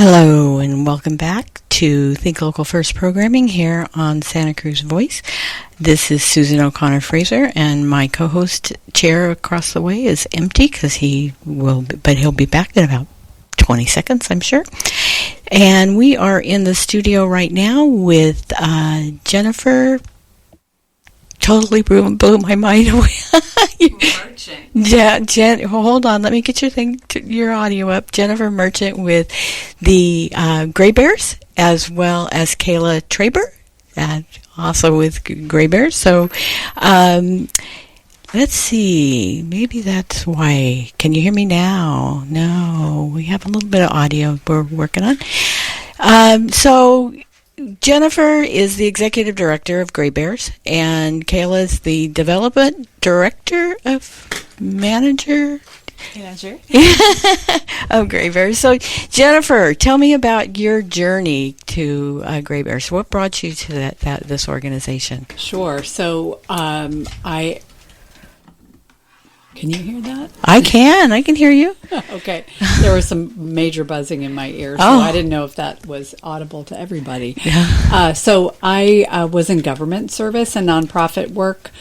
Hello and welcome back to Think Local First programming here on Santa Cruz Voice. This is Susan O'Connor Fraser, and my co-host chair across the way is empty because he'll be back in about 20 seconds, I'm sure. And we are in the studio right now with Jennifer. Totally blew my mind away. Yeah, hold on. Let me get your audio up. Jennifer Merchant with the Gray Bears, as well as Kayla Traber, also with Gray Bears. So, let's see. Maybe that's why. Can you hear me now? No, we have a little bit of audio we're working on. So Jennifer is the executive director of Gray Bears, and Kayla is the development director of manager of Gray Bears. So, Jennifer, tell me about your journey to Gray Bears. What brought you to this organization? Sure. So, Can you hear that? I can hear you. Okay. There was some major buzzing in my ear, so I didn't know if that was audible to everybody. So I was in government service and nonprofit work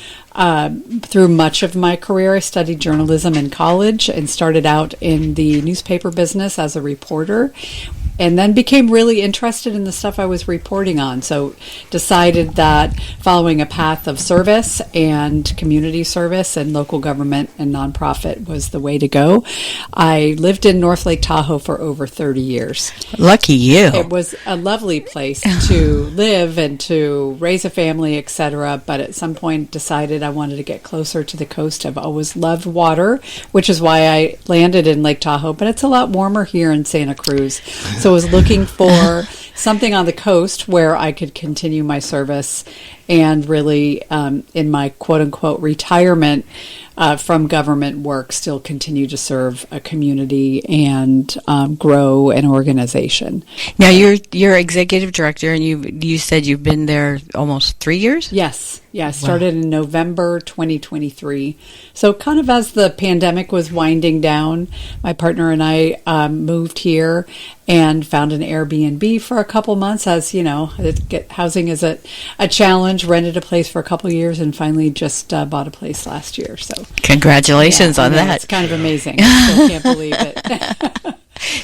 through much of my career. I studied journalism in college and started out in the newspaper business as a reporter, and then became really interested in the stuff I was reporting on. So decided that following a path of service and community service and local government and nonprofit was the way to go. I lived in North Lake Tahoe for over 30 years. Lucky you. It was a lovely place to live and to raise a family, etc. But at some point decided I wanted to get closer to the coast. I've always loved water, which is why I landed in Lake Tahoe, but it's a lot warmer here in Santa Cruz. So I was looking for something on the coast where I could continue my service and really, in my quote-unquote retirement from government work, still continue to serve a community and grow an organization. Now, you're executive director, and you said you've been there almost 3 years? Yes. Yeah, I started in November 2023. So kind of as the pandemic was winding down, my partner and I moved here and found an Airbnb for a couple months. As you know, housing is a challenge. Rented a place for a couple years and finally just bought a place last year. So congratulations on that. It's kind of amazing. I still can't believe it.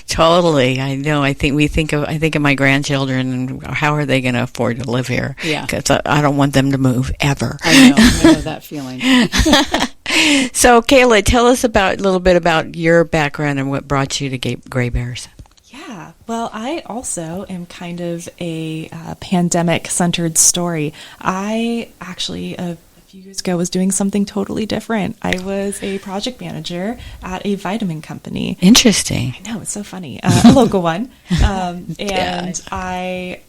Totally. I know. I think of my grandchildren and how are they going to afford to live here? Yeah. Because I don't want them to move ever. I know that feeling. So, Kayla, tell us a little bit about your background and what brought you to Gray Bears. Yeah, well, I also am kind of a pandemic-centered story. I actually, a few years ago, was doing something totally different. I was a project manager at a vitamin company. Interesting. I know, it's so funny. A local one. And I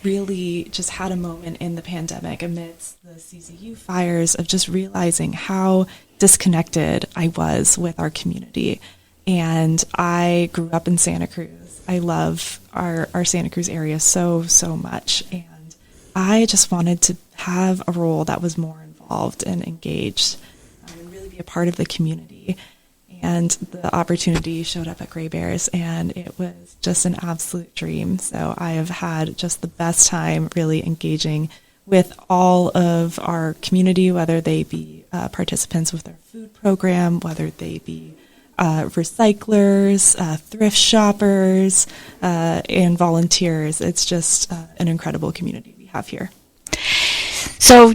really just had a moment in the pandemic amidst the CZU fires of just realizing how disconnected I was with our community. And I grew up in Santa Cruz. I love our Santa Cruz area so much. And I just wanted to have a role that was more involved and engaged and really be a part of the community. And the opportunity showed up at Gray Bears, and it was just an absolute dream. So I have had just the best time really engaging with all of our community, whether they be participants with our food program, whether they be recyclers, thrift shoppers, and volunteers. It's just an incredible community we have here. So,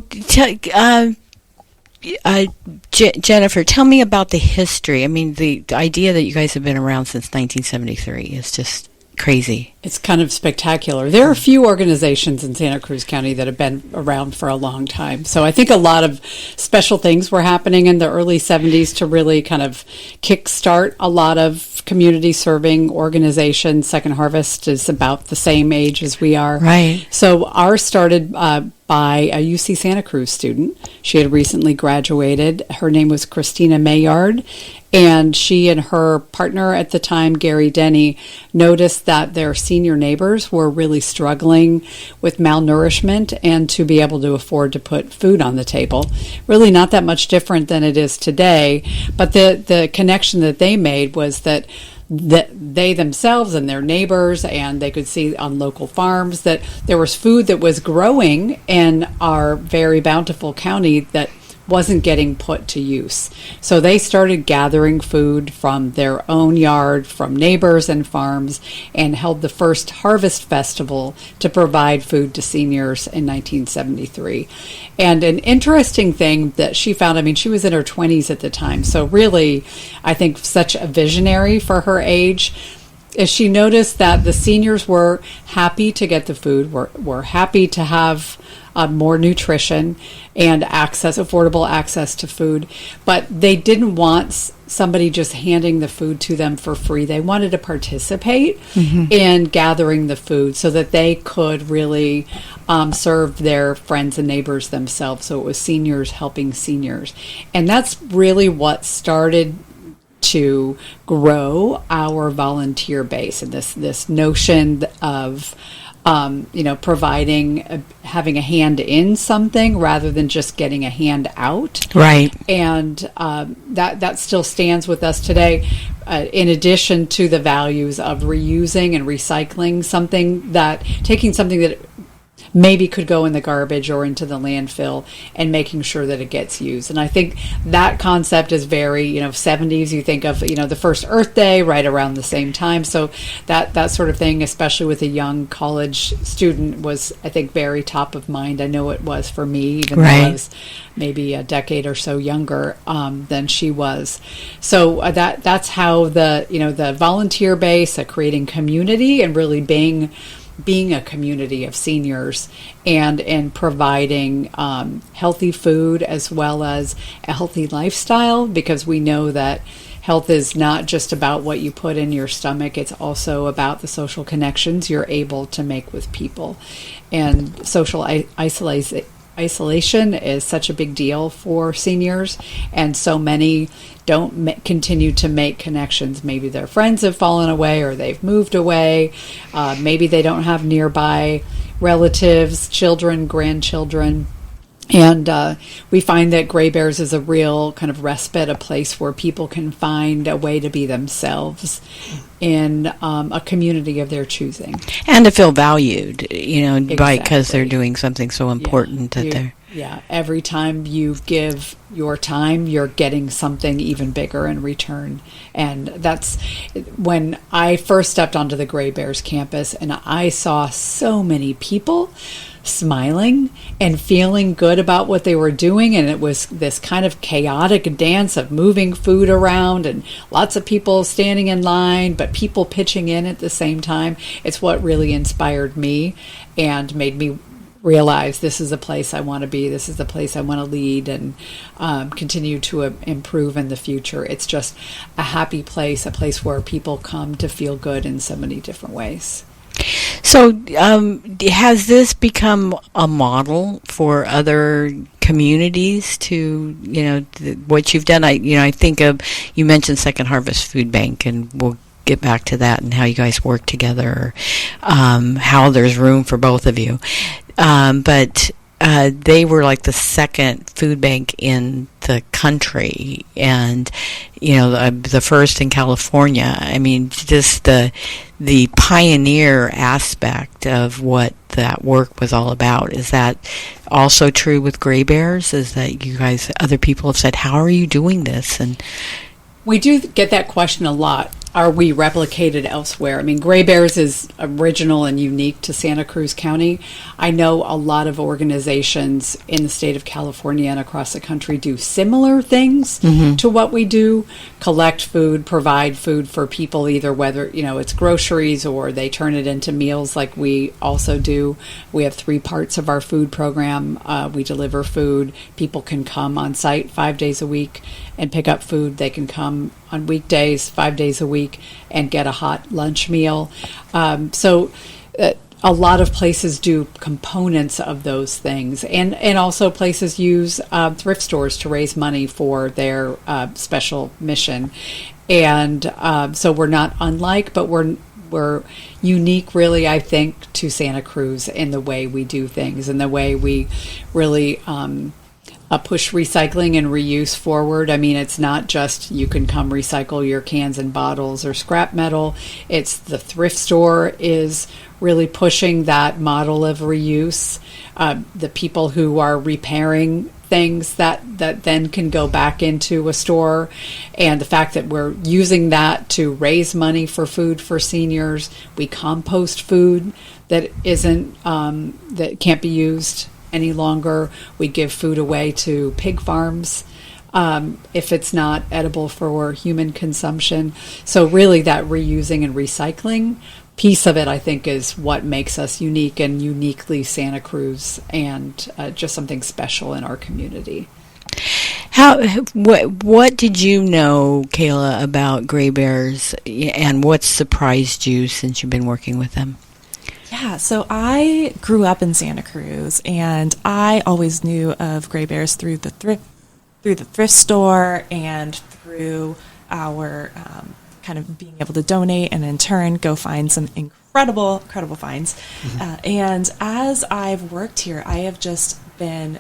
Jennifer, tell me about the history. I mean, the idea that you guys have been around since 1973 is just crazy. It's kind of spectacular. There are a few organizations in Santa Cruz County that have been around for a long time. So I think a lot of special things were happening in the early 70s to really kind of kickstart a lot of community serving organizations. Second Harvest is about the same age as we are. Right. So ours started by a UC Santa Cruz student. She had recently graduated. Her name was Christina Mayard, and she and her partner at the time, Gary Denny, noticed that their senior neighbors were really struggling with malnourishment and to be able to afford to put food on the table. Really not that much different than it is today, but the connection that they made was that they themselves and their neighbors, and they could see on local farms that there was food that was growing in our very bountiful county that wasn't getting put to use. So they started gathering food from their own yard, from neighbors and farms, and held the first harvest festival to provide food to seniors in 1973. And an interesting thing that she found, I mean, she was in her 20s at the time, so really, I think such a visionary for her age, is she noticed that the seniors were happy to get the food, were happy to have more nutrition and affordable access to food, but they didn't want somebody just handing the food to them for free. They wanted to participate in gathering the food so that they could really serve their friends and neighbors themselves. So it was seniors helping seniors. And that's really what started to grow our volunteer base, and this notion of providing, having a hand in something rather than just getting a hand out. Right. And that still stands with us today, in addition to the values of reusing and recycling taking something that maybe could go in the garbage or into the landfill and making sure that it gets used. And I think that concept is very, 70s. You think of, the first Earth Day right around the same time. So that sort of thing, especially with a young college student, was, I think, very top of mind. I know it was for me, even though I was maybe a decade or so younger than she was. So that's how the volunteer base, creating community and really being a community of seniors and providing healthy food as well as a healthy lifestyle, because we know that health is not just about what you put in your stomach, it's also about the social connections you're able to make with people. And social isolation is such a big deal for seniors, and so many don't continue to make connections. Maybe their friends have fallen away or they've moved away. Maybe they don't have nearby relatives, children, grandchildren. And we find that Gray Bears is a real kind of respite, a place where people can find a way to be themselves in a community of their choosing. And to feel valued, Exactly. because they're doing something so important they're... Yeah, every time you give your time, you're getting something even bigger in return. And that's when I first stepped onto the Gray Bears campus and I saw so many people smiling and feeling good about what they were doing, and it was this kind of chaotic dance of moving food around and lots of people standing in line, but people pitching in at the same time. It's what really inspired me and made me realize this is a place I want to be, this is the place I want to lead and continue to improve in the future. It's just a happy place, a place where people come to feel good in so many different ways. So has this become a model for other communities to, what you've done? I think of, you mentioned Second Harvest Food Bank, and we'll get back to that and how you guys work together, how there's room for both of you. But they were like the second food bank in the country, and the first in California. I mean, just the pioneer aspect of what that work was all about. Is that also true with Gray Bears? Is that you guys, other people have said, how are you doing this? And we do get that question a lot. Are we replicated elsewhere? I mean, Gray Bears is original and unique to Santa Cruz County. I know a lot of organizations in the state of California and across the country do similar things to what we do, collect food, provide food for people, either whether, it's groceries or they turn it into meals like we also do. We have 3 parts of our food program. We deliver food. People can come on site 5 days a week and pick up food. They can come on weekdays, 5 days a week, and get a hot lunch meal. So a lot of places do components of those things. And also places use thrift stores to raise money for their special mission. And so we're not unlike, but we're unique, really, I think, to Santa Cruz in the way we do things and the way we really push recycling and reuse forward. I mean, it's not just you can come recycle your cans and bottles or scrap metal. It's the thrift store is really pushing that model of reuse. The people who are repairing things that then can go back into a store, and the fact that we're using that to raise money for food for seniors. We compost food that isn't that can't be used any longer. We give food away to pig farms if it's not edible for human consumption. So really that reusing and recycling piece of it, I think, is what makes us unique and uniquely Santa Cruz, and just something special in our community. What did you know, Kayla, about Gray Bears, and what surprised you since you've been working with them? Yeah, so I grew up in Santa Cruz, and I always knew of Gray Bears through the thrift store and through our kind of being able to donate and in turn go find some incredible finds. Mm-hmm. And as I've worked here, I have just been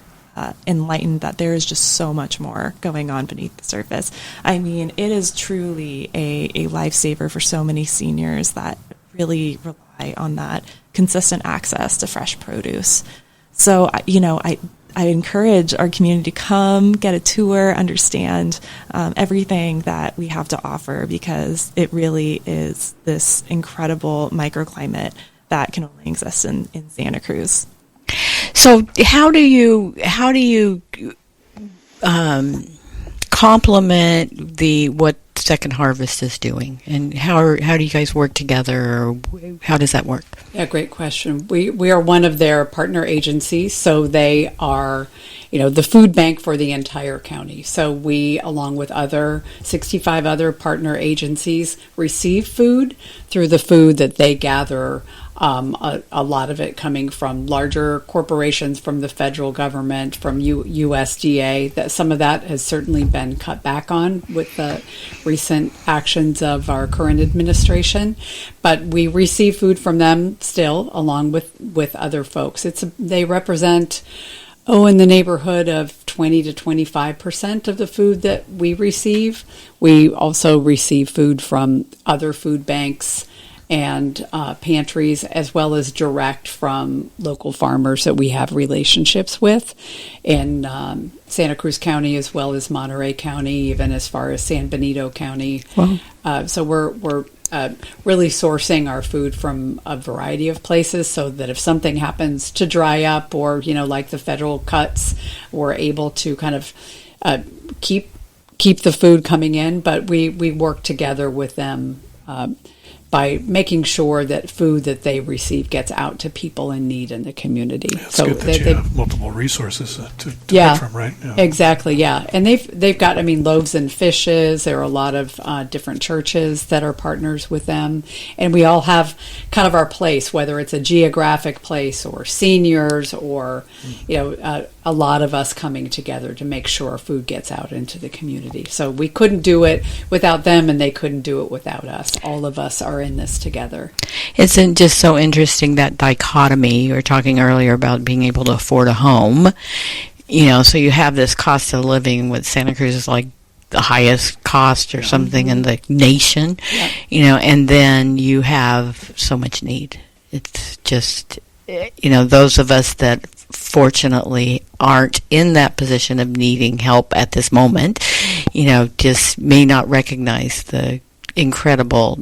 enlightened that there is just so much more going on beneath the surface. I mean, it is truly a lifesaver for so many seniors that really rely on that consistent access to fresh produce. So, I encourage our community to come, get a tour, understand everything that we have to offer, because it really is this incredible microclimate that can only exist in Santa Cruz. So how do you complement what Second Harvest is doing, and how do you guys work together, or how does that work? Yeah, great question. We are one of their partner agencies, so they are, the food bank for the entire county. So we, along with 65 other partner agencies, receive food through the food that they gather. A lot of it coming from larger corporations, from the federal government, from USDA. That some of that has certainly been cut back on with the recent actions of our current administration, but we receive food from them still, along with other folks. They represent in the neighborhood of 20 to 25% of the food that we receive. We also receive food from other food banks and pantries, as well as direct from local farmers that we have relationships with in Santa Cruz County, as well as Monterey County, even as far as San Benito County. Wow. So we're really sourcing our food from a variety of places, so that if something happens to dry up, or like the federal cuts, we're able to kind of keep the food coming in. But we work together with them by making sure that food that they receive gets out to people in need in the community. Yeah, it's good that you have multiple resources to pick from, right? Yeah, exactly, yeah. And they've got, Loaves and Fishes. There are a lot of different churches that are partners with them. And we all have kind of our place, whether it's a geographic place or seniors or, a lot of us coming together to make sure food gets out into the community. So we couldn't do it without them, and they couldn't do it without us. All of us are in this together. Isn't just so interesting, that dichotomy you were talking earlier about being able to afford a home? So you have this cost of living with Santa Cruz is like the highest cost or something in the nation, and then you have so much need. It's just, those of us that fortunately aren't in that position of needing help at this moment, just may not recognize the incredible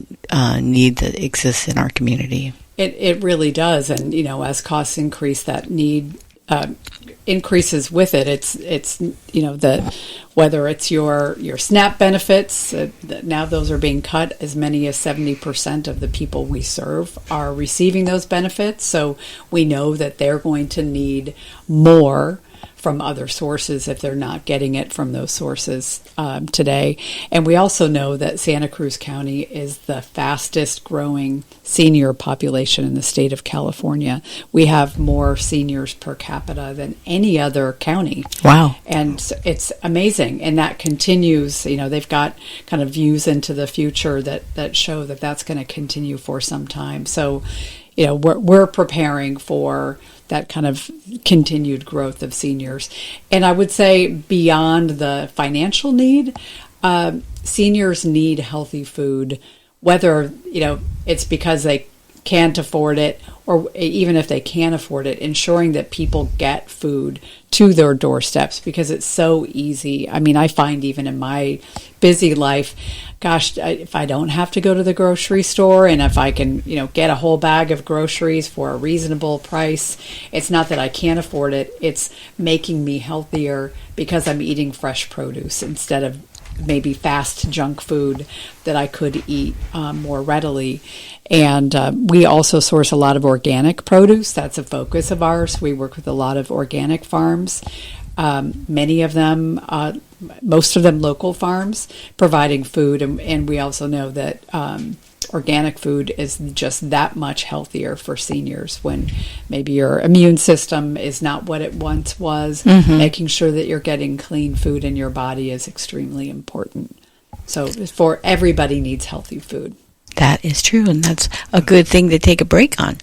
need that exists in our community. It really does, and as costs increase, that need increases with it. It's whether it's your SNAP benefits, now those are being cut. As many as 70% of the people we serve are receiving those benefits, so we know that they're going to need more from other sources if they're not getting it from those sources today. And we also know that Santa Cruz County is the fastest growing senior population in the state of California. We have more seniors per capita than any other county. Wow. And it's amazing. And that continues. They've got kind of views into the future that show that that's going to continue for some time. So, we're preparing for that kind of continued growth of seniors. And I would say beyond the financial need, seniors need healthy food, whether, it's because they can't afford it, or even if they can afford it, ensuring that people get food to their doorsteps, because it's so easy. I mean, I find even in my busy life, gosh, if I don't have to go to the grocery store, and if I can, get a whole bag of groceries for a reasonable price, it's not that I can't afford it. It's making me healthier because I'm eating fresh produce instead of maybe fast junk food that I could eat more readily. And we also source a lot of organic produce. That's a focus of ours. We work with a lot of organic farms, many of them, most of them local farms, providing food. And we also know that organic food is just that much healthier for seniors when maybe your immune system is not what it once was. Making sure that you're getting clean food in your body is extremely important. So for everybody needs healthy food. That is true, and that's a good thing to take a break on.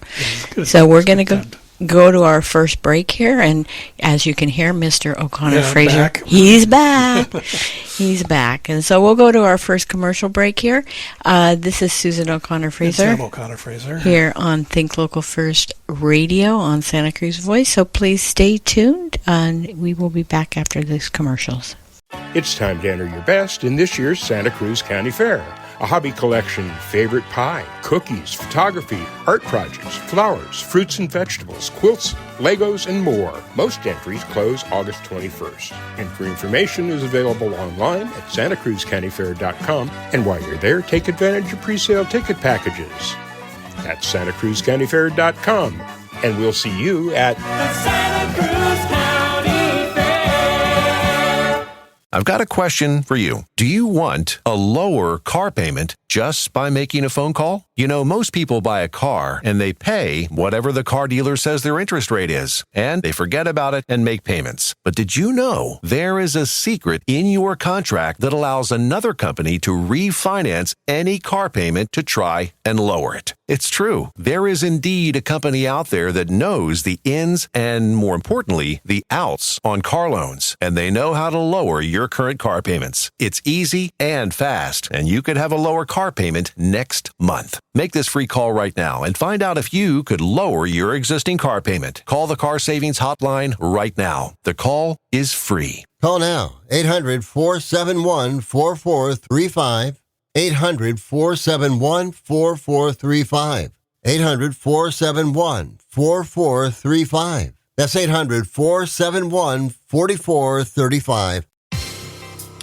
Yeah, so we're going to go to our first break here, and as you can hear, Mr. O'Connor Fraser, he's back. He's back. And so we'll go to our first commercial break here. This is Susan O'Connor Fraser. Sam O'Connor Fraser. Here on Think Local First Radio on Santa Cruz Voice. So please stay tuned, and we will be back after these commercials. It's time to enter your best in this year's Santa Cruz County Fair. A hobby collection, favorite pie, cookies, photography, art projects, flowers, fruits and vegetables, quilts, Legos, and more. Most entries close August 21st. Entry information is available online at santacruzcountyfair.com, and while you're there, take advantage of pre-sale ticket packages. That's santacruzcountyfair.com, and we'll see you at the Santa Cruz County Fair. I've got a question for you. Do you want a lower car payment just by making a phone call? You know, most people buy a car and they pay whatever the car dealer says their interest rate is, and they forget about it and make payments. But did you know there is a secret in your contract that allows another company to refinance any car payment to try and lower it? It's true. There is indeed a company out there that knows the ins and, more importantly, the outs on car loans, and they know how to lower your current car payments. It's easy and fast, and you could have a lower car payment next month. Make this free call right now and find out if you could lower your existing car payment. Call the Car Savings Hotline right now. The call is free. Call now, 800-471-4435, 800-471-4435, 800-471-4435. That's 800-471-4435.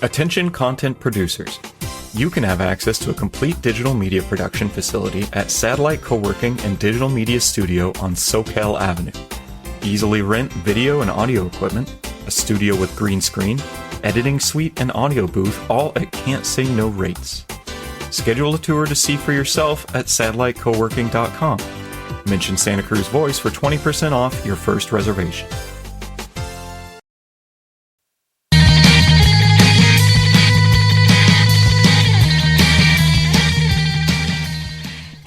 Attention content producers. You can have access to a complete digital media production facility at Satellite Co-working and Digital Media Studio on Soquel Avenue. Easily rent video and audio equipment, a studio with green screen, editing suite, and audio booth, all at can't say no rates. Schedule a tour to see for yourself at satellitecoworking.com. Mention Santa Cruz Voice for 20% off your first reservation.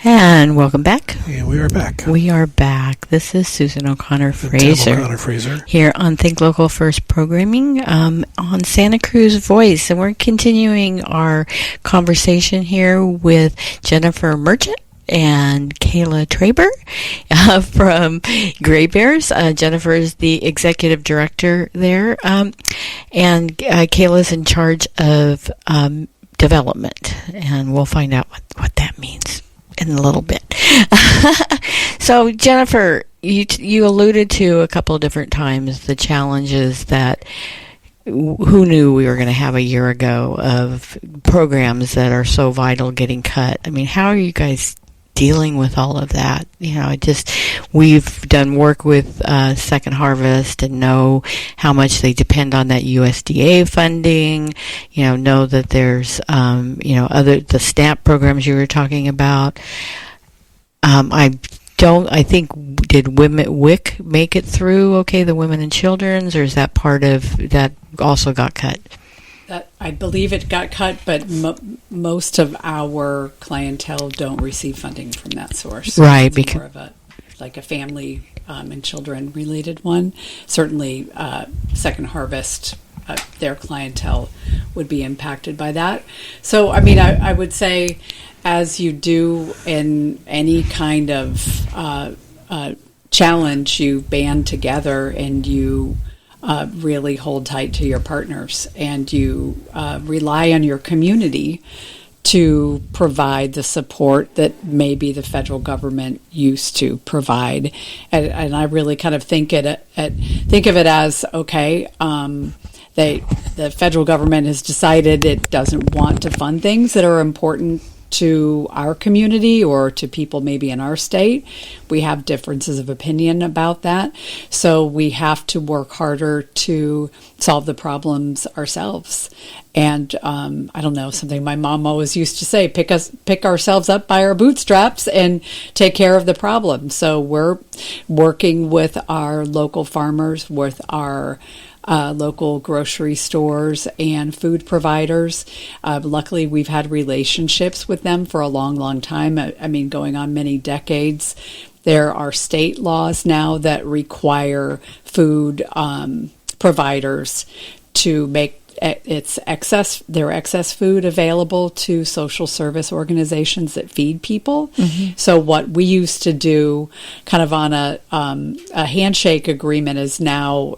And welcome back. Yeah, we are back. We are back. This is Susan O'Connor Fraser. O'Connor Fraser. Here on Think Local First Programming on Santa Cruz Voice. And we're continuing our conversation here with Jennifer Merchant and Kayla Traber from Gray Bears. Jennifer is the executive director there. And Kayla's in charge of development. And we'll find out what that means in a little bit. So, Jennifer, you alluded to a couple of different times the challenges that who knew we were going to have a year ago of programs that are so vital getting cut. I mean, how are you guys dealing with all of that? You know, we've done work with Second Harvest and know how much they depend on that USDA funding, know that there's, the SNAP programs you were talking about. Did WIC make it through okay, the Women and Children's, or is that part of that also got cut? I believe it got cut, but most of our clientele don't receive funding from that source. Right, it's more of a family and children-related one. Certainly, Second Harvest, their clientele would be impacted by that. So, I mean, I would say, as you do in any kind of challenge, you band together and you really hold tight to your partners, and you rely on your community to provide the support that maybe the federal government used to provide. And I really kind of think of it as, okay, the federal government has decided it doesn't want to fund things that are important to our community or to people maybe in our state. We have differences of opinion about that. So we have to work harder to solve the problems ourselves. And I don't know, something my mom always used to say, pick ourselves up by our bootstraps and take care of the problem. So we're working with our local farmers, with our local grocery stores and food providers. Luckily, we've had relationships with them for a long, long time. I mean, going on many decades. There are state laws now that require food providers to make their excess food available to social service organizations that feed people. Mm-hmm. So what we used to do, kind of on a handshake agreement, is now,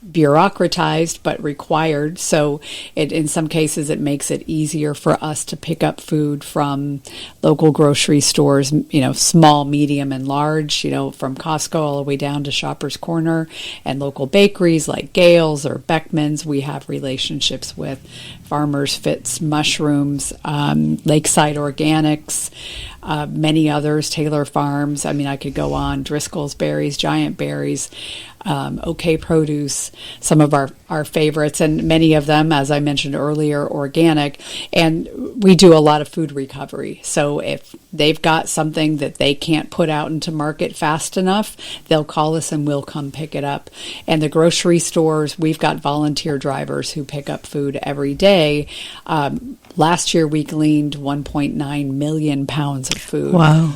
bureaucratized but required. So in some cases it makes it easier for us to pick up food from local grocery stores, small, medium, and large, from Costco all the way down to Shoppers Corner, and local bakeries like Gales or Beckman's. We have relationships with Farmers Fitz Mushrooms, Lakeside Organics, many others, Taylor Farms. I mean, I could go on, Driscoll's Berries, Giant Berries, OK Produce, some of our favorites, and many of them, as I mentioned earlier, organic. And we do a lot of food recovery. So if they've got something that they can't put out into market fast enough, they'll call us and we'll come pick it up. And the grocery stores, we've got volunteer drivers who pick up food every day. Last year, we gleaned 1.9 million pounds of food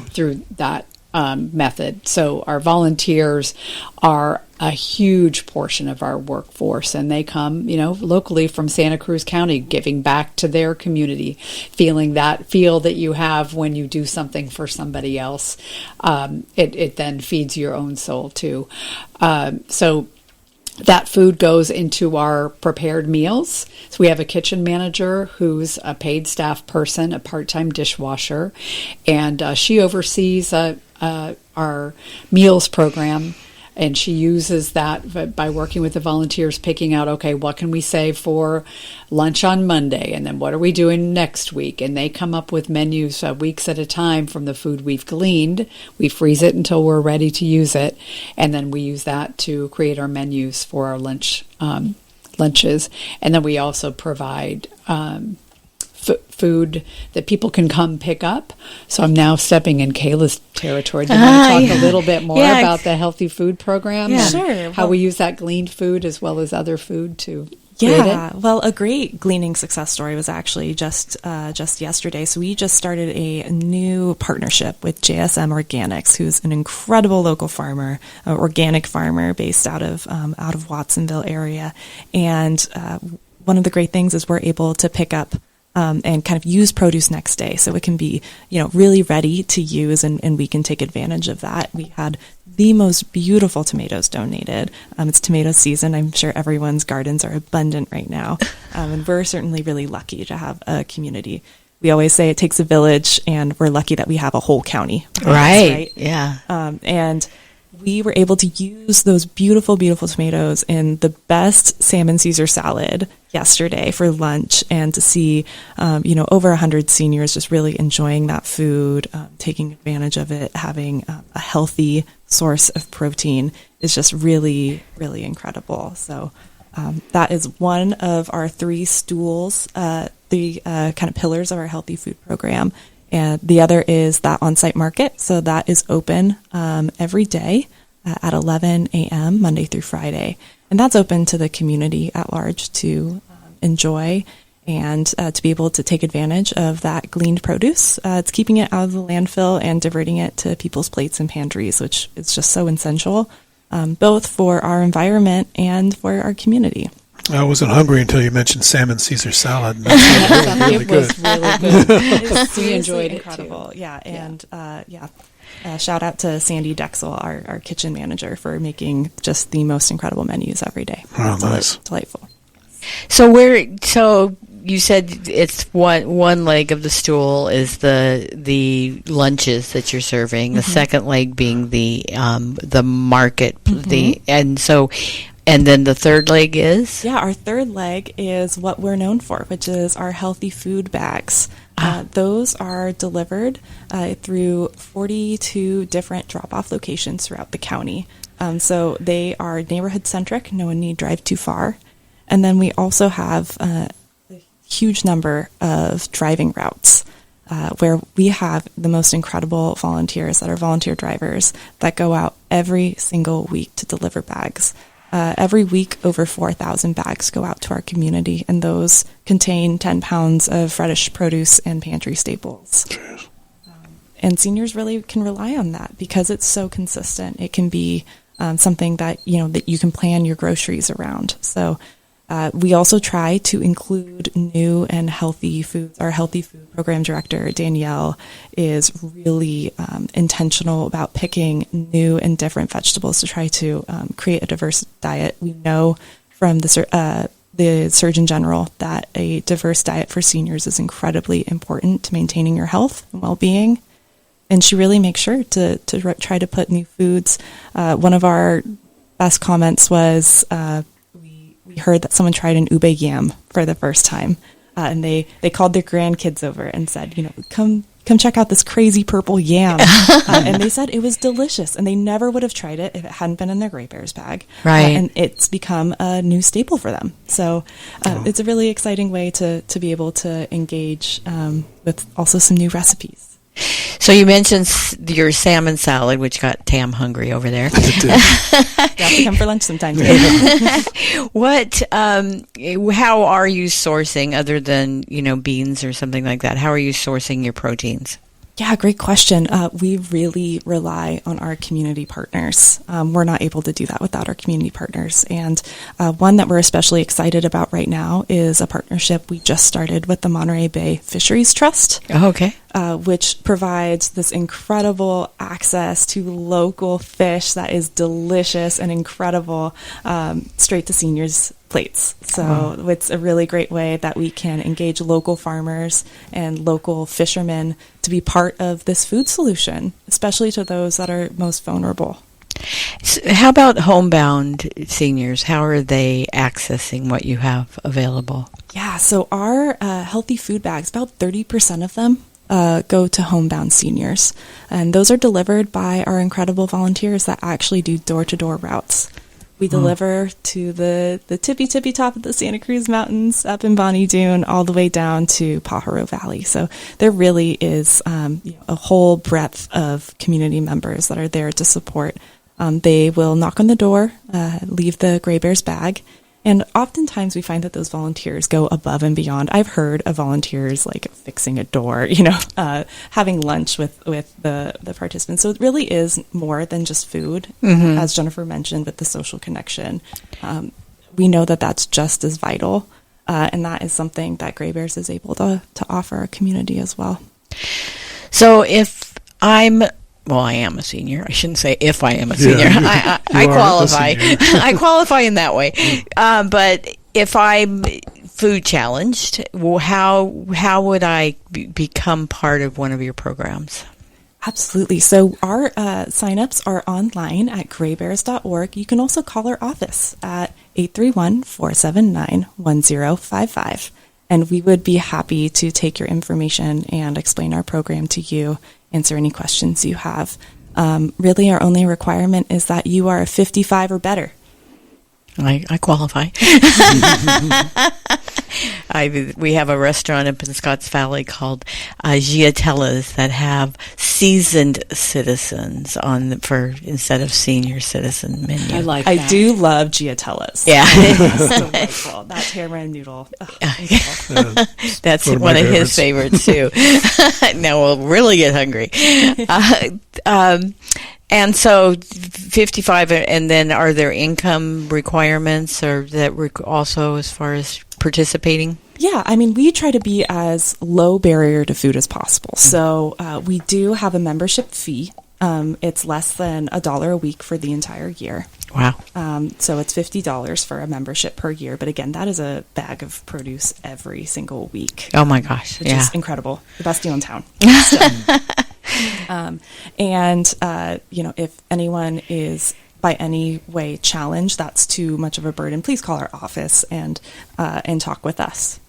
through that method. So our volunteers are a huge portion of our workforce, and they come, locally from Santa Cruz County, giving back to their community, feeling that feel that you have when you do something for somebody else. It then feeds your own soul too. So that food goes into our prepared meals. So we have a kitchen manager who's a paid staff person, a part-time dishwasher, and she oversees our meals program. And she uses that by working with the volunteers, picking out, okay, what can we save for lunch on Monday? And then what are we doing next week? And they come up with menus weeks at a time from the food we've gleaned. We freeze it until we're ready to use it. And then we use that to create our menus for our lunches. And then we also provide food that people can come pick up. So I'm now stepping in Kayla's territory. Do you want to talk a little bit more about the Healthy Food Program? Yeah, and sure. How we use that gleaned food as well as other food to well, a great gleaning success story was actually just yesterday. So we just started a new partnership with JSM Organics, who's an incredible local farmer, organic farmer based out of Watsonville area. And one of the great things is we're able to pick up and kind of use produce next day. So it can be, really ready to use, and we can take advantage of that. We had the most beautiful tomatoes donated. It's tomato season. I'm sure everyone's gardens are abundant right now. And we're certainly really lucky to have a community. We always say it takes a village, and we're lucky that we have a whole county. Right. Yeah. And we were able to use those beautiful, beautiful tomatoes in the best salmon Caesar salad yesterday for lunch, and to see, over 100 seniors just really enjoying that food, taking advantage of it, having a healthy source of protein is just really, really incredible. So that is one of our three stools, the kind of pillars of our Healthy Food Program. And the other is that on-site market. So that is open every day at 11 a.m., Monday through Friday. And that's open to the community at large to enjoy. And to be able to take advantage of that gleaned produce, it's keeping it out of the landfill and diverting it to people's plates and pantries, which is just so essential, both for our environment and for our community. I wasn't hungry until you mentioned salmon Caesar salad. And that's really It good. was really good. It's We enjoyed seriously it, incredible. too. Yeah, and shout out to Sandy Dexel, our kitchen manager, for making just the most incredible menus every day. Oh, nice. Delightful. So you said it's one leg of the stool is the lunches that you're serving. The second leg being the market. And then the third leg is? Yeah, our third leg is what we're known for, which is our healthy food bags. Those are delivered through 42 different drop-off locations throughout the county. So they are neighborhood-centric. No one need drive too far. And then we also have a huge number of driving routes where we have the most incredible volunteers that are volunteer drivers that go out every single week to deliver bags. Every week, over 4,000 bags go out to our community, and those contain 10 pounds of fresh produce and pantry staples. And seniors really can rely on that because it's so consistent. It can be something that you can plan your groceries around. So we also try to include new and healthy foods. Our healthy food program director, Danielle, is really intentional about picking new and different vegetables to try to create a diverse diet. We know from the Surgeon General that a diverse diet for seniors is incredibly important to maintaining your health and well-being. And she really makes sure to try to put new foods. One of our best comments was, we heard that someone tried an ube yam for the first time, and they called their grandkids over and said, come check out this crazy purple yam. And they said it was delicious, and they never would have tried it if it hadn't been in their Gray Bears bag. Right. And it's become a new staple for them. So it's a really exciting way to be able to engage with also some new recipes. So you mentioned your salmon salad, which got Tam hungry over there. You have to come for lunch sometime. How are you sourcing, other than, beans or something like that? How are you sourcing your proteins? Yeah, great question. We really rely on our community partners. We're not able to do that without our community partners. And one that we're especially excited about right now is a partnership we just started with the Monterey Bay Fisheries Trust. Oh, okay. Which provides this incredible access to local fish that is delicious and incredible straight to seniors' plates. So it's a really great way that we can engage local farmers and local fishermen to be part of this food solution, especially to those that are most vulnerable. So how about homebound seniors? How are they accessing what you have available? Yeah, so our healthy food bags, about 30% of them go to homebound seniors. And those are delivered by our incredible volunteers that actually do door-to-door routes. We deliver to the tippy top of the Santa Cruz Mountains up in Bonnie Doon all the way down to Pajaro Valley. So there really is a whole breadth of community members that are there to support. They will knock on the door, leave the Gray Bears bag, and oftentimes we find that those volunteers go above and beyond. I've heard of volunteers like fixing a door, having lunch with the participants. So it really is more than just food, as Jennifer mentioned, with the social connection. We know that that's just as vital, and that is something that Gray Bears is able to offer our community as well. So if I am a senior. I shouldn't say if I am a senior. Yeah, I qualify. I qualify in that way. But if I'm food challenged, how would I become part of one of your programs? Absolutely. So our signups are online at graybears.org. You can also call our office at 831-479-1055. And we would be happy to take your information and explain our program to you, answer any questions you have. Really, our only requirement is that you are 55 or better. I qualify. We have a restaurant up in Scotts Valley called Giatella's that have seasoned citizens instead of senior citizen menu. I like that. I do love Giatella's. Yeah. It's delightful. That tamarind noodle. That's one of one my of his favorites too. Now we'll really get hungry. And so 55, and then are there income requirements or that also as far as participating? Yeah, I mean, we try to be as low barrier to food as possible. So we do have a membership fee. It's less than $1 a week for the entire year. Wow. So it's $50 for a membership per year. But again, that is a bag of produce every single week. Oh my gosh. Which Yeah. is incredible. The best deal in town. If anyone is by any way challenged, that's too much of a burden, please call our office and talk with us.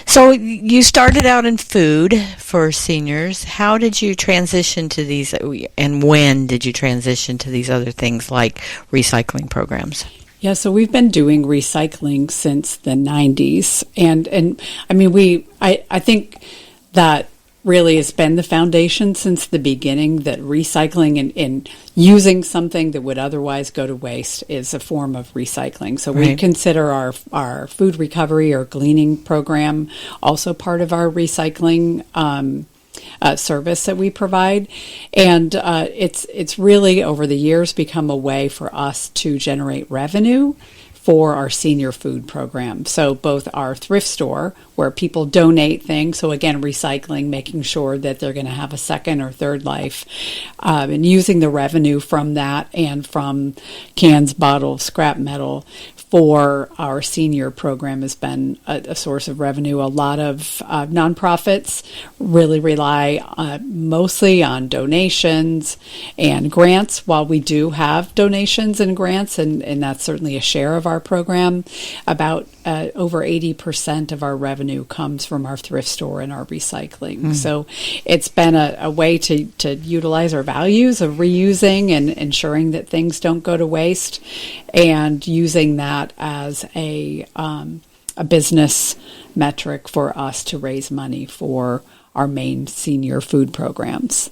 So you started out in food for seniors. How did you transition to these, and when did you transition to these other things like recycling programs? Yeah, so we've been doing recycling since the 90s. And I mean, I think that really has been the foundation since the beginning, that recycling and using something that would otherwise go to waste is a form of recycling. So we consider our food recovery or gleaning program also part of our recycling service that we provide. And it's really over the years become a way for us to generate revenue for our senior food program. So both our thrift store, where people donate things, so again, recycling, making sure that they're going to have a second or third life, and using the revenue from that and from cans, bottles, scrap metal for our senior program has been a source of revenue. A lot of nonprofits really rely mostly on donations and grants. While we do have donations and grants, and that's certainly a share of our program, about over 80% of our revenue comes from our thrift store and our recycling. So it's been a way to utilize our values of reusing and ensuring that things don't go to waste, and using that as a business metric for us to raise money for our main senior food programs.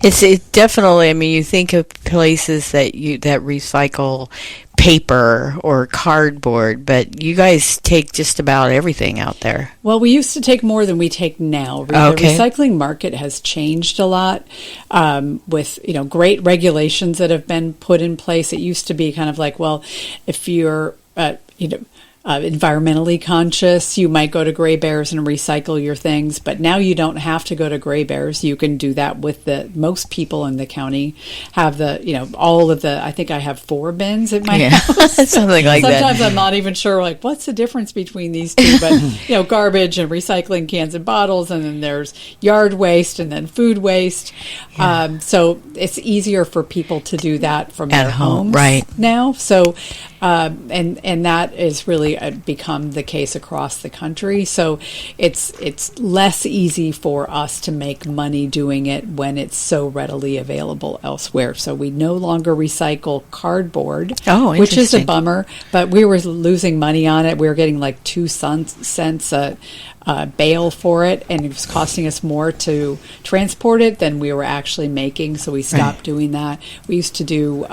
It's definitely, I mean, you think of places that recycle paper or cardboard, but you guys take just about everything out there. Well, we used to take more than we take now. The recycling market has changed a lot with great regulations that have been put in place. It used to be kind of like, well, if you're environmentally conscious, you might go to Gray Bears and recycle your things, but now you don't have to go to Gray Bears. You can do that with most people in the county have all of the, I think I have 4 bins at my house. Something like that. Sometimes I'm not even sure, like, what's the difference between these two, but garbage and recycling cans and bottles, and then there's yard waste and then food waste. Yeah. So it's easier for people to do that from their homes now. So, and that is really become the case across the country. So it's less easy for us to make money doing it when it's so readily available elsewhere. So we no longer recycle cardboard, which is a bummer, but we were losing money on it. We were getting like 2 cents a bale for it, and it was costing us more to transport it than we were actually making. So we stopped doing that. We used to do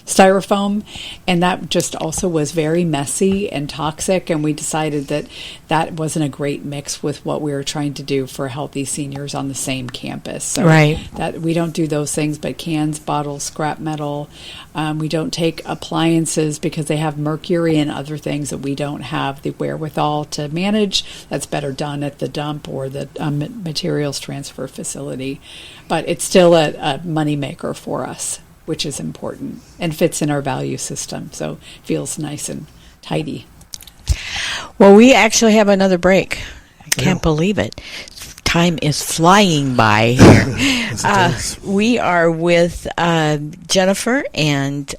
styrofoam, and that just also was very messy and toxic, and we decided that wasn't a great mix with what we were trying to do for healthy seniors on the same campus. So that we don't do those things, but cans, bottles, scrap metal. We don't take appliances because they have mercury and other things that we don't have the wherewithal to manage. That's better done at the dump or the materials transfer facility, but it's still a moneymaker for us, which is important and fits in our value system. So it feels nice and tidy. Well, we actually have another break. I can't believe it. Time is flying by here. We are with Jennifer and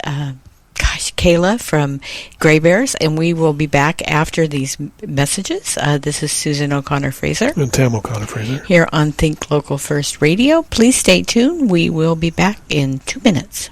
Kayla from Gray Bears, and we will be back after these messages. This is Susan O'Connor-Fraser. And Tam O'Connor-Fraser. Here on Think Local First Radio. Please stay tuned. We will be back in 2 minutes.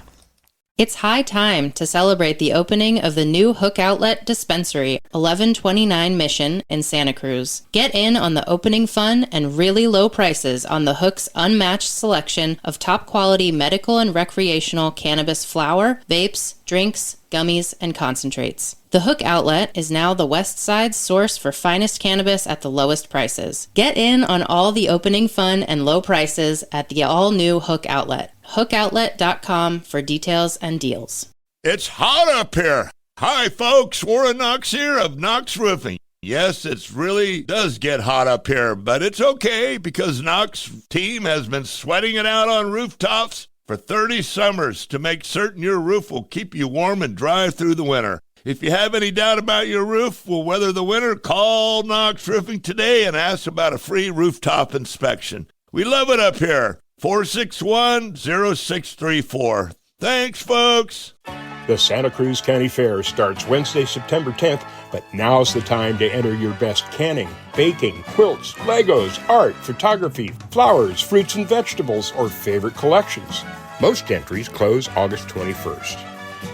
It's high time to celebrate the opening of the new Hook Outlet Dispensary, 1129 Mission in Santa Cruz. Get in on the opening fun and really low prices on the Hook's unmatched selection of top-quality medical and recreational cannabis flower, vapes, drinks, gummies, and concentrates. The Hook Outlet is now the West Side's source for finest cannabis at the lowest prices. Get in on all the opening fun and low prices at the all-new Hook Outlet. HookOutlet.com for details and deals. It's hot up here. Hi, folks. Warren Knox here of Knox Roofing. Yes, it really does get hot up here, but it's okay because Knox team has been sweating it out on rooftops for 30 summers to make certain your roof will keep you warm and dry through the winter. If you have any doubt about your roof will weather the winter, call Knox Roofing today and ask about a free rooftop inspection. We love it up here. 461-0634. Thanks, folks. The Santa Cruz County Fair starts Wednesday, September 10th, but now's the time to enter your best canning, baking, quilts, Legos, art, photography, flowers, fruits and vegetables, or favorite collections. Most entries close August 21st.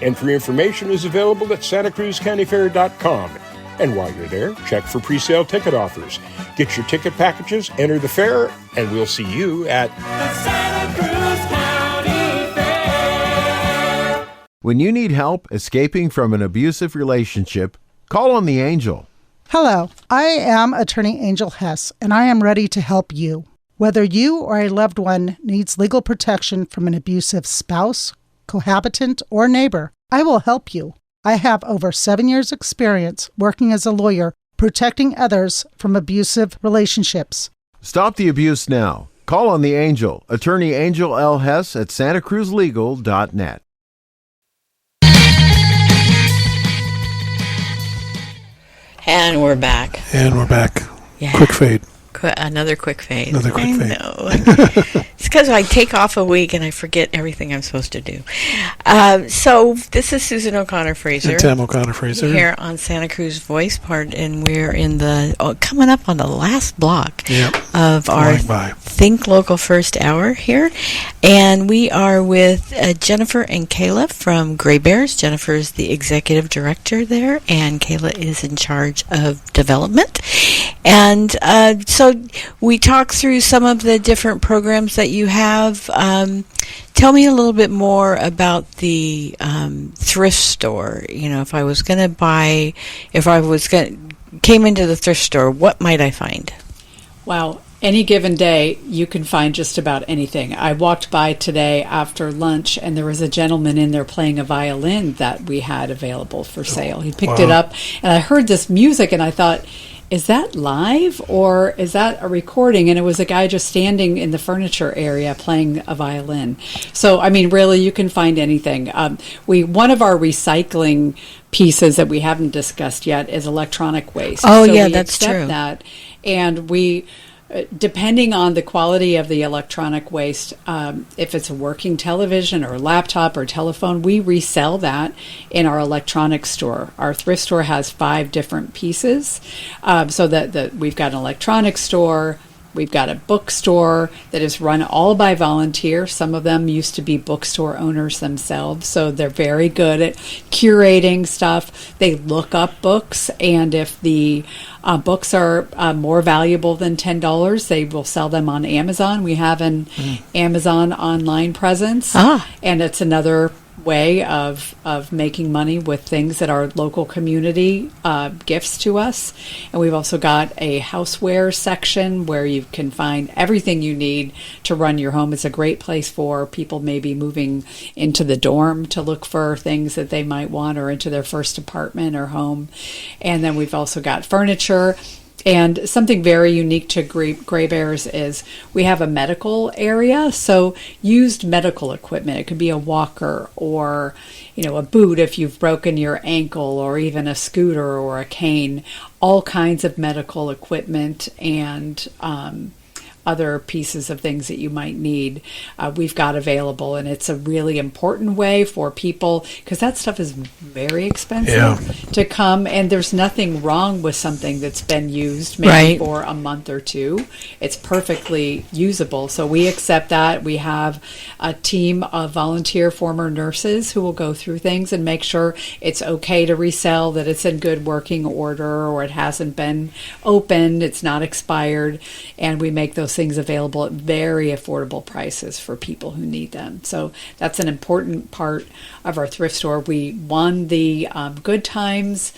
Entry information is available at santacruzcountyfair.com. And while you're there, check for pre-sale ticket offers. Get your ticket packages, enter the fair, and we'll see you at The Santa Cruz County Fair. When you need help escaping from an abusive relationship, call on the Angel. Hello, I am attorney Angel Hess, and I am ready to help you. Whether you or a loved one needs legal protection from an abusive spouse, cohabitant, or neighbor, I will help you. I have over 7 years' experience working as a lawyer protecting others from abusive relationships. Stop the abuse now. Call on the Angel, attorney Angel L. Hess at santacruzlegal.net. And we're back. Yeah. Quick fade. Another quick fade. Another quick fade. No. It's because I take off a week and I forget everything I'm supposed to do. So this is Susan O'Connor Fraser. And Tam O'Connor Fraser. Here on Santa Cruz Voice Part, and we're in the coming up on the last block of our Think Local First Hour here. And we are with Jennifer and Kayla from Gray Bears. Jennifer is the executive director there, and Kayla is in charge of development. And so we talked through some of the different programs that you have. Tell me a little bit more about the thrift store. You know, if I came into the thrift store, what might I find? Wow. Any given day, you can find just about anything. I walked by today after lunch, and there was a gentleman in there playing a violin that we had available for sale. He picked it up, and I heard this music, and I thought, is that live or is that a recording? And it was a guy just standing in the furniture area playing a violin. So, I mean, really, you can find anything. One of our recycling pieces that we haven't discussed yet is electronic waste. Oh, so yeah, we that's accept true. that, and we, depending on the quality of the electronic waste, if it's a working television or laptop or telephone, we resell that in our electronics store. Our thrift store has 5 different pieces, so that we've got an electronics store. We've got a bookstore that is run all by volunteers. Some of them used to be bookstore owners themselves, so they're very good at curating stuff. They look up books, and if the books are more valuable than $10, they will sell them on Amazon. We have an Amazon online presence, and it's another way of making money with things that our local community gifts to us. And we've also got a houseware section where you can find everything you need to run your home. It's a great place for people maybe moving into the dorm to look for things that they might want, or into their first apartment or home. And then we've also got furniture. And something very unique to Gray Bears is we have a medical area, so used medical equipment. It could be a walker or, a boot if you've broken your ankle, or even a scooter or a cane. All kinds of medical equipment and other pieces of things that you might need, we've got available. And it's a really important way for people, because that stuff is very expensive to come, and there's nothing wrong with something that's been used maybe for a month or two. It's perfectly usable. So we accept that. We have a team of volunteer former nurses who will go through things and make sure it's okay to resell, that it's in good working order, or it hasn't been opened, it's not expired, and we make those things available at very affordable prices for people who need them. So that's an important part of our thrift store. We won the Good Times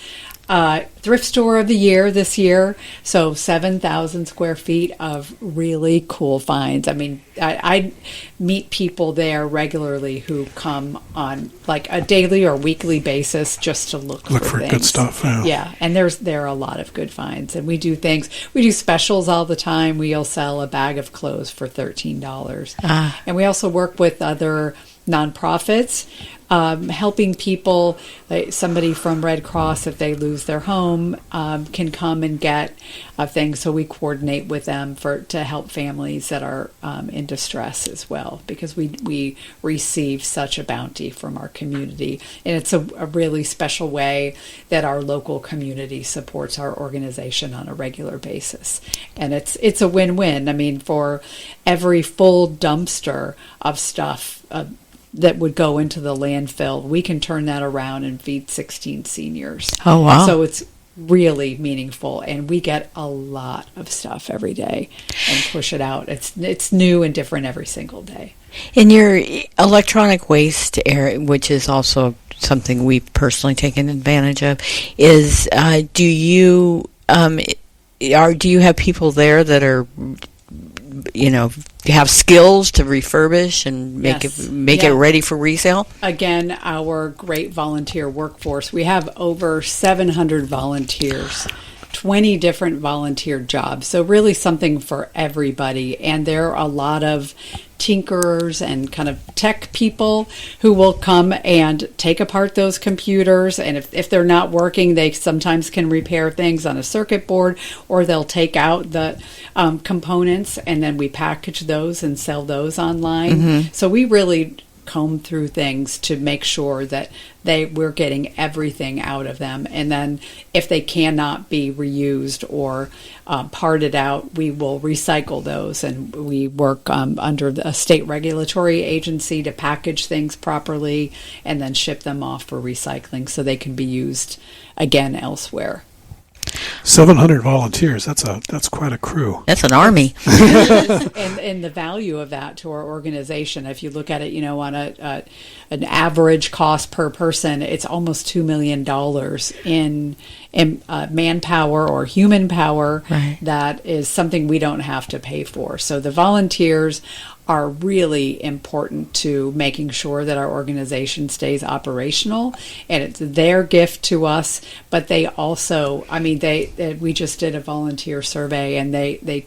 Thrift Store of the Year this year. So 7,000 square feet of really cool finds. I mean, I meet people there regularly who come on like a daily or weekly basis just to look for things. Good stuff. Yeah, and there are a lot of good finds, and we do specials all the time. We'll sell a bag of clothes for $13, and we also work with other nonprofits, helping people. Like somebody from Red Cross, if they lose their home, can come and get things. So we coordinate with them to help families that are in distress as well, because we receive such a bounty from our community, and it's a really special way that our local community supports our organization on a regular basis, and it's a win-win. I mean, for every full dumpster of stuff that would go into the landfill, we can turn that around and feed 16 seniors. Oh, wow. So it's really meaningful, and we get a lot of stuff every day and push it out. It's new and different every single day. In your electronic waste area, which is also something we've personally taken advantage of, is do you have people there that are, have skills to refurbish and make it ready for resale? Again, our great volunteer workforce. We have over 700 volunteers, 20 different volunteer jobs. So really something for everybody. And there are a lot of tinkerers and kind of tech people who will come and take apart those computers, and if they're not working, they sometimes can repair things on a circuit board, or they'll take out the components, and then we package those and sell those online. So we really comb through things to make sure that we're getting everything out of them. And then if they cannot be reused or parted out, we will recycle those, and we work under a state regulatory agency to package things properly and then ship them off for recycling so they can be used again elsewhere. 700 volunteers. That's quite a crew. That's an army. and the value of that to our organization, if you look at it, on an average cost per person, it's almost $2 million in manpower or human power. Right. That is something we don't have to pay for. So the volunteers are really important to making sure that our organization stays operational, and it's their gift to us. But they also, we just did a volunteer survey, and the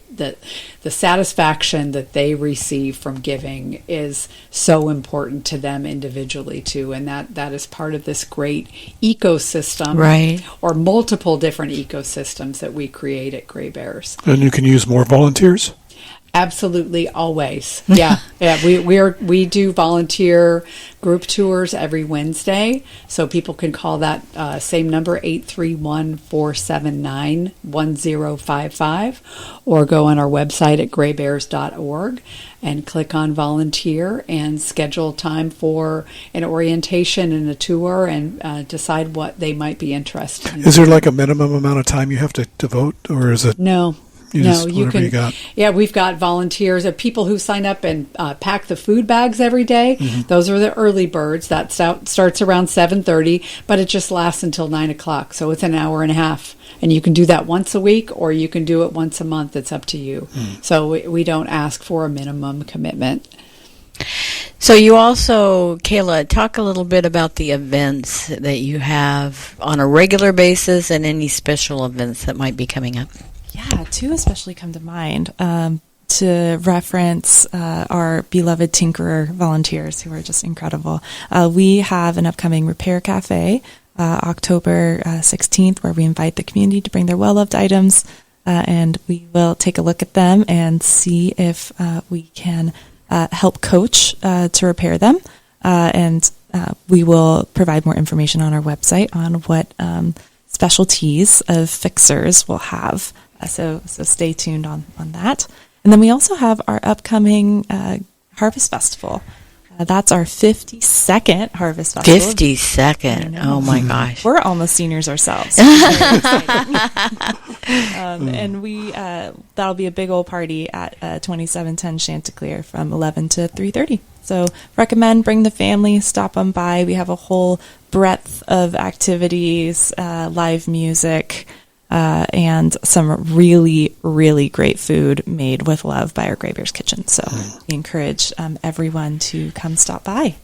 satisfaction that they receive from giving is so important to them individually too, and that is part of this great ecosystem, right? Or multiple different ecosystems that we create at Gray Bears. And you can use more volunteers? Absolutely, always. Yeah. We do volunteer group tours every Wednesday, so people can call that same number, 831-479-1055, or go on our website at graybears.org and click on volunteer and schedule time for an orientation and a tour, and decide what they might be interested in. Is there like a minimum amount of time you have to devote, or is it? No. You can. You got. Yeah, we've got volunteers, people who sign up and pack the food bags every day. Those are the early birds. That starts around 7:30, but it just lasts until 9:00. So it's an hour and a half, and you can do that once a week, or you can do it once a month. It's up to you. So we don't ask for a minimum commitment. So you also, Kayla, talk a little bit about the events that you have on a regular basis and any special events that might be coming up. Yeah, two especially come to mind to reference our beloved Tinkerer volunteers who are just incredible. We have an upcoming Repair Cafe, October 16th, where we invite the community to bring their well-loved items and we will take a look at them and see if we can help coach to repair them. And we will provide more information on our website on what specialties of fixers we'll have. So stay tuned on that. And then we also have our upcoming Harvest Festival. That's our 52nd Harvest Festival. 52nd. Oh my gosh. We're almost seniors ourselves. And we that'll be a big old party at 2710 Chanticleer from 11 to 3:30. So recommend bring the family, stop on by. We have a whole breadth of activities, live music, and some really, really great food made with love by our Gray Bears Kitchen. So we encourage everyone to come stop by.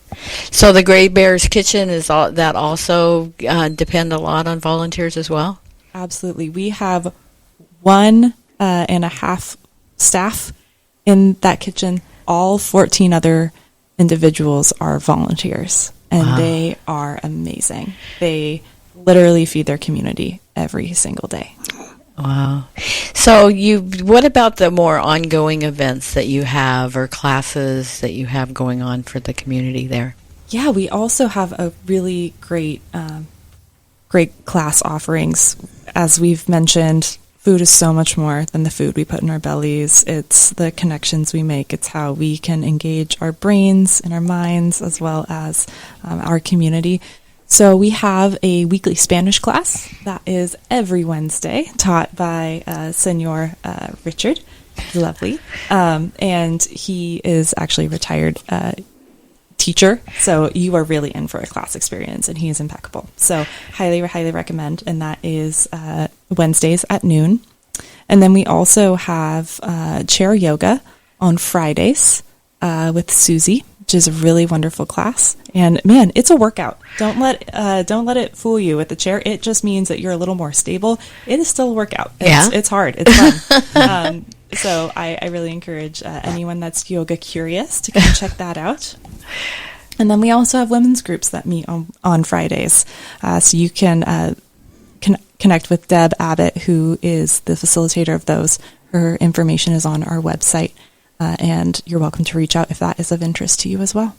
So the Gray Bears Kitchen is that also depend a lot on volunteers as well? Absolutely. We have 1.5 staff in that kitchen. All 14 other individuals are volunteers, and they are amazing. They literally feed their community every single day. Wow. So what about the more ongoing events that you have or classes that you have going on for the community there? Yeah, we also have a really great class offerings. As we've mentioned, food is so much more than the food we put in our bellies. It's the connections we make. It's how we can engage our brains and our minds as well as our community. So we have a weekly Spanish class that is every Wednesday, taught by Senor Richard. Lovely. And he is actually a retired teacher, so you are really in for a class experience, and he is impeccable. So highly, highly recommend, and that is Wednesdays at noon. And then we also have chair yoga on Fridays with Susie, which is a really wonderful class. And man, it's a workout. Don't let it fool you with the chair. It just means that you're a little more stable. It is still a workout. It's hard. It's fun. So I really encourage anyone that's yoga curious to come check that out. And then we also have women's groups that meet on Fridays. So you can connect with Deb Abbott, who is the facilitator of those. Her information is on our website. And you're welcome to reach out if that is of interest to you as well.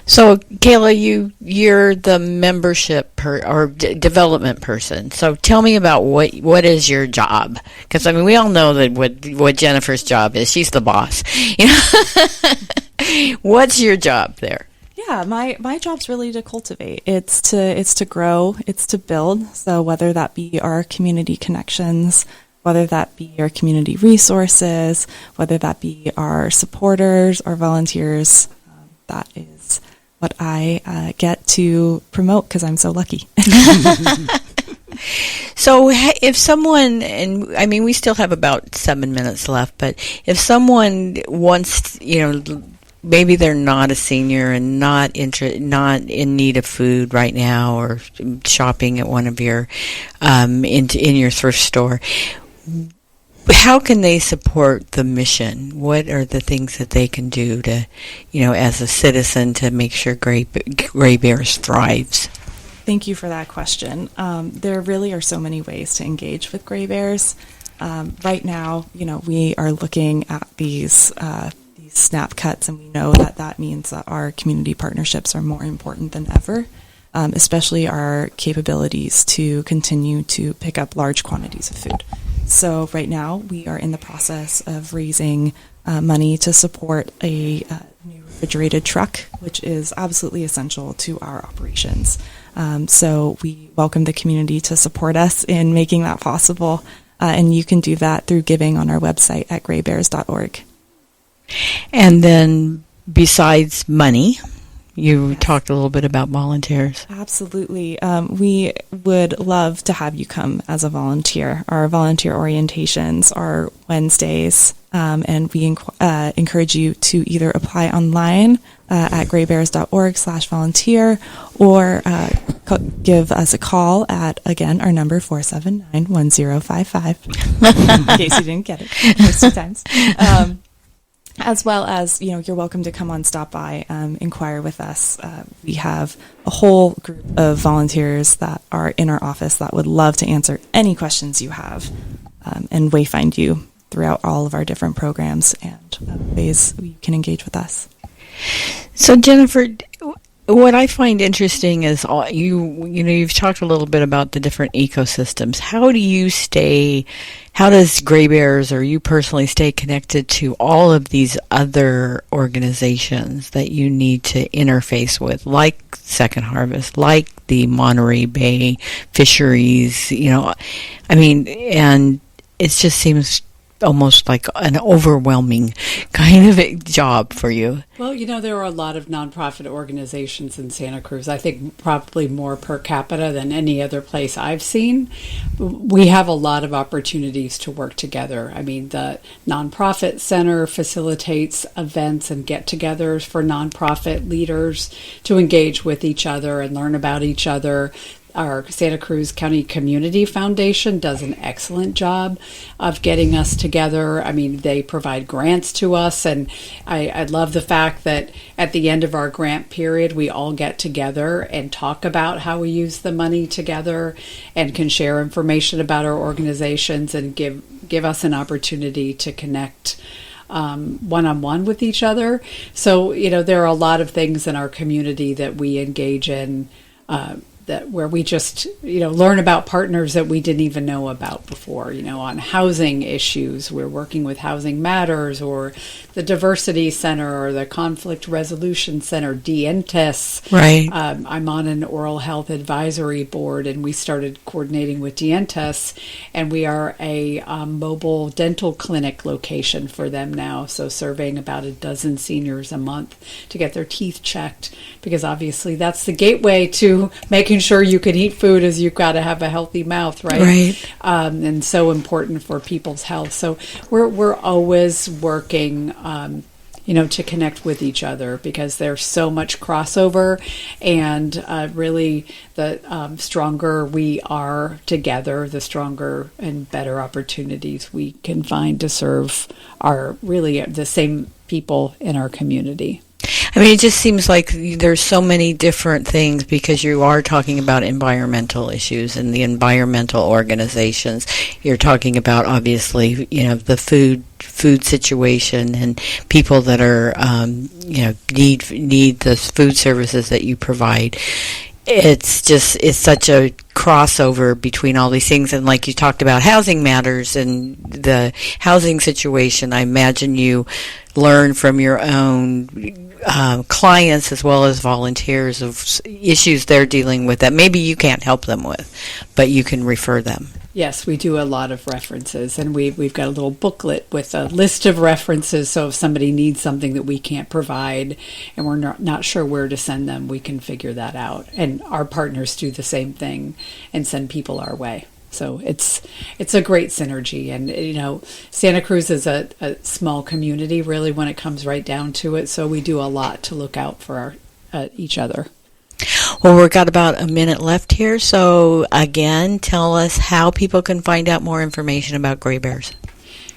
So, Kayla, you're the membership or development person. So, tell me about what is your job? Because I mean, we all know that what Jennifer's job is. She's the boss. You know? What's your job there? Yeah, my job's really to cultivate. It's to grow. It's to build. So whether that be our community connections, whether that be our community resources, whether that be our supporters, our volunteers, that is what I get to promote because I'm so lucky. So if someone, and I mean, we still have about 7 minutes left, but if someone wants, maybe they're not a senior and not in need of food right now, or shopping at one of your in your thrift store, how can they support the mission? What are the things that they can do to, as a citizen, to make sure Gray Bears thrives? Thank you for that question. There really are so many ways to engage with Gray Bears. Right now, we are looking at these snap cuts, and we know that means that our community partnerships are more important than ever, especially our capabilities to continue to pick up large quantities of food. So right now we are in the process of raising money to support a new refrigerated truck, which is absolutely essential to our operations. So we welcome the community to support us in making that possible, and you can do that through giving on our website at graybears.org. And then besides money, you talked a little bit about volunteers. Absolutely. We would love to have you come as a volunteer. Our volunteer orientations are Wednesdays, and we encourage you to either apply online at graybears.org/volunteer or give us a call at, again, our number 479-1055, in case you didn't get it most of the times. As well as, you're welcome to come on, stop by, inquire with us. We have a whole group of volunteers that are in our office that would love to answer any questions you have. and wayfind you throughout all of our different programs and ways you can engage with us. So, Jennifer, what I find interesting is you've talked a little bit about the different ecosystems. How does Gray Bears or you personally stay connected to all of these other organizations that you need to interface with, like Second Harvest, like the Monterey Bay Fisheries, and it just seems almost like an overwhelming kind of a job for you. Well, there are a lot of nonprofit organizations in Santa Cruz. I think probably more per capita than any other place I've seen. We have a lot of opportunities to work together. I mean, the Nonprofit Center facilitates events and get-togethers for nonprofit leaders to engage with each other and learn about each other. Our Santa Cruz County Community Foundation does an excellent job of getting us together. I mean, they provide grants to us, and I love the fact that at the end of our grant period, we all get together and talk about how we use the money together and can share information about our organizations and give us an opportunity to connect one-on-one with each other. So, there are a lot of things in our community that we engage in where we just, learn about partners that we didn't even know about before, on housing issues. We're working with Housing Matters or the Diversity Center or the Conflict Resolution Center, DNTES. Right. I'm on an oral health advisory board, and we started coordinating with DNTES, and we are a mobile dental clinic location for them now, so surveying about a dozen seniors a month to get their teeth checked, because obviously that's the gateway to making sure you can eat food, is you've got to have a healthy mouth, right? Right. And so important for people's health. So we're always working, to connect with each other, because there's so much crossover, and really the stronger we are together, the stronger and better opportunities we can find to serve the same people in our community. I mean, it just seems like there's so many different things, because you are talking about environmental issues and the environmental organizations. You're talking about, obviously, the food situation and people that are, need the food services that you provide. It's such a crossover between all these things. And like you talked about Housing Matters and the housing situation, I imagine you learn from your own clients as well as volunteers of issues they're dealing with that maybe you can't help them with, but you can refer them. Yes, we do a lot of references, and we've got a little booklet with a list of references, so if somebody needs something that we can't provide and we're not sure where to send them, we can figure that out. And our partners do the same thing and send people our way. So it's a great synergy. And, Santa Cruz is a small community, really, when it comes right down to it, so we do a lot to look out for each other. Well, we've got about a minute left here, so again, tell us how people can find out more information about Gray Bears.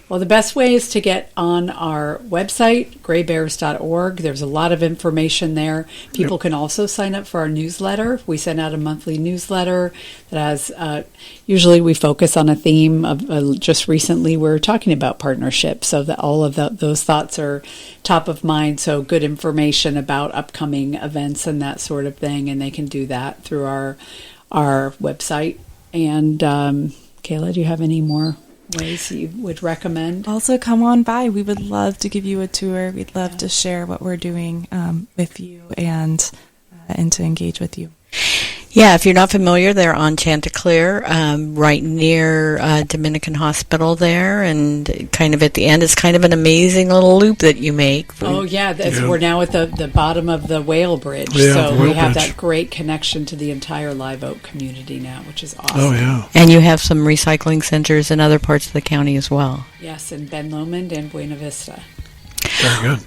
Well, the best way is to get on our website, graybears.org. There's a lot of information there. People can also sign up for our newsletter. We send out a monthly newsletter that has, usually we focus on a theme of, just recently we're talking about partnerships, so that all of those thoughts are top of mind. So good information about upcoming events and that sort of thing, and they can do that through our website. And Kayla, do you have any more ways you would recommend? Also, come on by. We would love to give you a tour. We'd love to share what we're doing with you and to engage with you. Yeah, if you're not familiar, they're on Chanticleer, right near Dominican Hospital there, and kind of at the end. It's kind of an amazing little loop that you make. Oh, yeah. We're now at the bottom of the Whale Bridge, so we have that great connection to the entire Live Oak community now, which is awesome. Oh, yeah. And you have some recycling centers in other parts of the county as well. Yes, in Ben Lomond and Buena Vista. Very good.